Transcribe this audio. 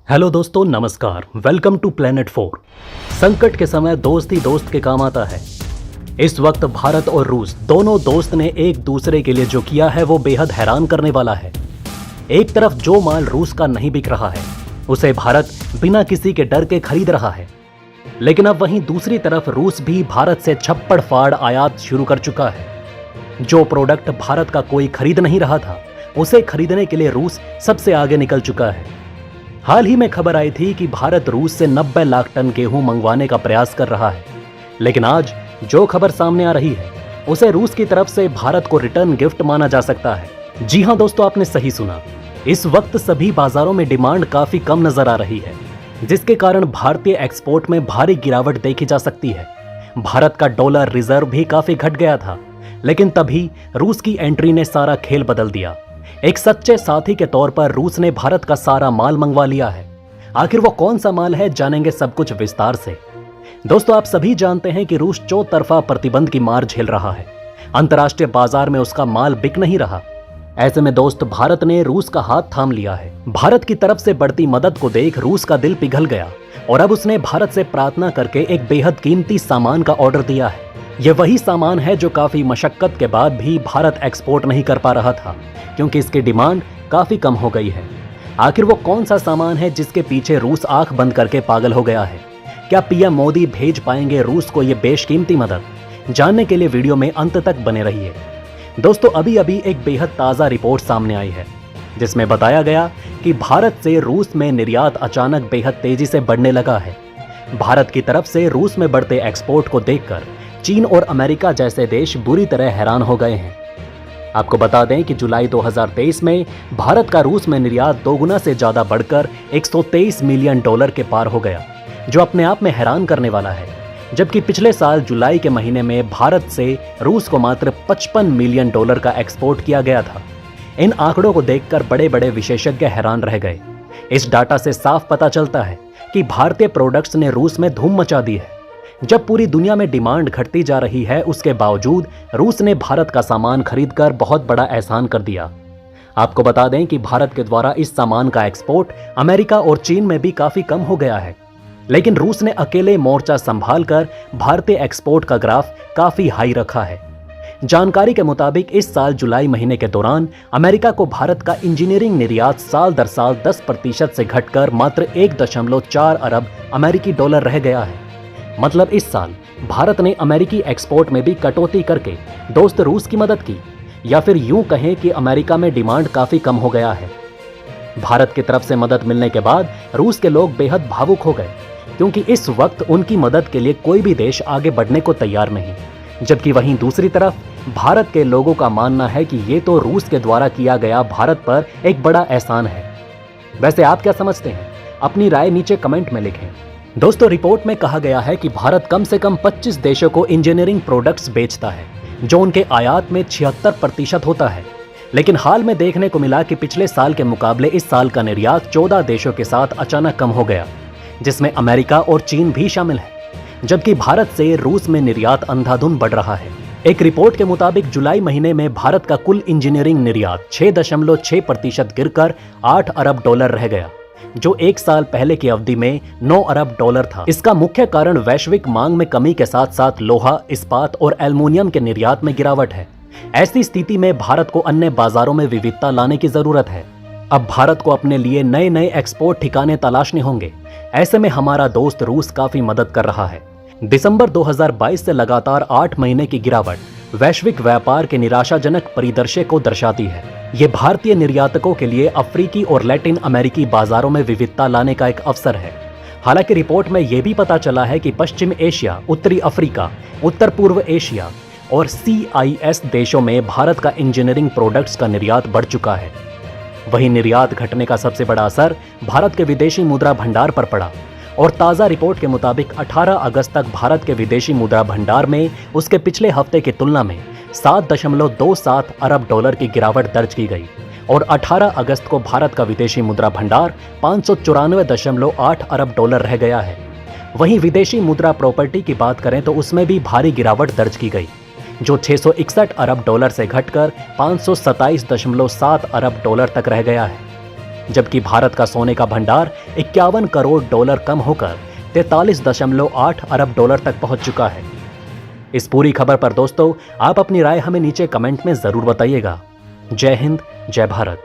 Hello दोस्तों, नमस्कार। Welcome to planet 4। संकट के समय दोस्त ही दोस्त के काम आता है। इस वक्त भारत और रूस दोनों दोस्त ने एक दूसरे के लिए जो किया है वो बेहद हैरान करने वाला है। एक तरफ जो माल रूस का नहीं बिक रहा है उसे भारत बिना किसी के डर के खरीद रहा है, लेकिन अब वहीं दूसरी तरफ रूस भी भारत से छप्पड़ फाड़ आयात शुरू कर चुका है। जो प्रोडक्ट भारत का कोई खरीद नहीं रहा था उसे खरीदने के लिए रूस सबसे आगे निकल चुका है। हाल ही में खबर आई थी कि भारत रूस से 90 लाख टन गेहूं मंगवाने का प्रयास कर रहा है, लेकिन आज जो खबर सामने आ रही है उसे रूस की तरफ से भारत को रिटर्न गिफ्ट माना जा सकता है। जी हां दोस्तों, आपने सही सुना। इस वक्त सभी बाजारों में डिमांड काफी कम नजर आ रही है, जिसके कारण भारतीय एक्सपोर्ट में भारी गिरावट देखी जा सकती है। भारत का डॉलर रिजर्व भी काफी घट गया था, लेकिन तभी रूस की एंट्री ने सारा खेल बदल दिया। एक सच्चे साथी के तौर पर रूस ने भारत का सारा माल मंगवा लिया है। आखिर वो कौन सा माल है, जानेंगे सब कुछ विस्तार से। दोस्तों, आप सभी जानते हैं कि रूस चौतरफा प्रतिबंध की मार झेल रहा है। अंतर्राष्ट्रीय बाजार में उसका माल बिक नहीं रहा। ऐसे में दोस्त भारत ने रूस का हाथ थाम लिया है। भारत की तरफ से बढ़ती मदद को देख रूस का दिल पिघल गया और अब उसने भारत से प्रार्थना करके एक बेहद कीमती सामान का ऑर्डर दिया है। यह वही सामान है जो काफी मशक्कत के बाद भी भारत एक्सपोर्ट नहीं कर पा रहा था, क्योंकि इसकी डिमांड काफी कम हो गई है। आखिर वो कौन सा सामान है जिसके पीछे रूस आंख बंद करके पागल हो गया है? क्या पीएम मोदी भेज पाएंगे रूस को ये बेशकीमती मदद? जानने के लिए वीडियो में अंत तक बने रहिए। दोस्तों, अभी अभी एक बेहद ताजा रिपोर्ट सामने आई है, जिसमें बताया गया कि भारत से रूस में निर्यात अचानक बेहद तेजी से बढ़ने लगा है। भारत की तरफ से रूस में बढ़ते एक्सपोर्ट को देखकर चीन और अमेरिका जैसे देश बुरी तरह हैरान हो गए हैं। आपको बता दें कि जुलाई 2023 में भारत का रूस में निर्यात दोगुना से ज्यादा बढ़कर 123 मिलियन डॉलर के पार हो गया, जो अपने आप में हैरान करने वाला है। जबकि पिछले साल जुलाई के महीने में भारत से रूस को मात्र 55 मिलियन डॉलर का एक्सपोर्ट किया गया था। इन आंकड़ों को देखकर बड़े बड़े विशेषज्ञ हैरान रह गए। इस डाटा से साफ पता चलता है कि भारतीय प्रोडक्ट्स ने रूस में धूम मचा दी है। जब पूरी दुनिया में डिमांड घटती जा रही है, उसके बावजूद रूस ने भारत का सामान खरीदकर बहुत बड़ा एहसान कर दिया। आपको बता दें कि भारत के द्वारा इस सामान का एक्सपोर्ट अमेरिका और चीन में भी काफी कम हो गया है, लेकिन रूस ने अकेले मोर्चा संभालकर भारतीय एक्सपोर्ट का ग्राफ काफी हाई रखा है। जानकारी के मुताबिक इस साल जुलाई महीने के दौरान अमेरिका को भारत का इंजीनियरिंग निर्यात साल दर साल 10% से घटकर मात्र 1.4 अरब अमेरिकी डॉलर रह गया है। मतलब इस साल भारत ने अमेरिकी एक्सपोर्ट में भी कटौती करके दोस्त रूस की मदद की, या फिर यूं कहें कि अमेरिका में डिमांड काफी कम हो गया है। भारत की तरफ से मदद मिलने के बाद रूस के लोग बेहद भावुक हो गए, क्योंकि इस वक्त उनकी मदद के लिए कोई भी देश आगे बढ़ने को तैयार नहीं। जबकि वहीं दूसरी तरफ भारत के लोगों का मानना है कि ये तो रूस के द्वारा किया गया भारत पर एक बड़ा एहसान है। वैसे आप क्या समझते हैं? अपनी राय नीचे कमेंट में लिखें। दोस्तों, रिपोर्ट में कहा गया है कि भारत कम से कम 25 देशों को इंजीनियरिंग प्रोडक्ट्स बेचता है, जो उनके आयात में 76% होता है। लेकिन हाल में देखने को मिला कि पिछले साल के मुकाबले इस साल का निर्यात 14 देशों के साथ अचानक कम हो गया, जिसमें अमेरिका और चीन भी शामिल है। जबकि भारत से रूस में निर्यात अंधाधुंध बढ़ रहा है। एक रिपोर्ट के मुताबिक जुलाई महीने में भारत का कुल इंजीनियरिंग निर्यात 6.6% गिरकर 8 अरब डॉलर रह गया, जो एक साल पहले की अवधि में 9 अरब डॉलर था। इसका मुख्य कारण वैश्विक मांग में कमी के साथ साथ लोहा, इस्पात और एल्युमिनियम के निर्यात में गिरावट है। ऐसी स्थिति में भारत को अन्य बाजारों में विविधता लाने की जरूरत है। अब भारत को अपने लिए नए नए एक्सपोर्ट ठिकाने तलाशने होंगे। ऐसे में हमारा दोस्त रूस काफी मदद कर रहा है। दिसंबर 2022 से लगातार 8 महीने की गिरावट वैश्विक व्यापार के निराशाजनक परिदृश्य को दर्शाती है। ये भारतीय निर्यातकों के लिए अफ्रीकी और लैटिन अमेरिकी बाजारों में विविधता लाने का एक अवसर है। हालांकि रिपोर्ट में यह भी पता चला है कि पश्चिम एशिया, उत्तरी अफ्रीका, उत्तर पूर्व एशिया और CIS देशों में भारत का इंजीनियरिंग प्रोडक्ट्स का निर्यात बढ़ चुका है। वहीं निर्यात घटने का सबसे बड़ा असर भारत के विदेशी मुद्रा भंडार पर पड़ा और ताज़ा रिपोर्ट के मुताबिक 18 अगस्त तक भारत के विदेशी मुद्रा भंडार में उसके पिछले हफ्ते की तुलना में 7.27 अरब डॉलर की गिरावट दर्ज की गई और 18 अगस्त को भारत का विदेशी मुद्रा भंडार 594.8 अरब डॉलर रह गया है। वहीं विदेशी मुद्रा प्रॉपर्टी की बात करें तो उसमें भी भारी गिरावट दर्ज की गई, जो 661 अरब डॉलर से घटकर 527.7 अरब डॉलर तक रह गया है। जबकि भारत का सोने का भंडार 51 करोड़ डॉलर कम होकर 43.8 अरब डॉलर तक पहुंच चुका है। इस पूरी खबर पर दोस्तों आप अपनी राय हमें नीचे कमेंट में जरूर बताइएगा। जय हिंद, जय भारत।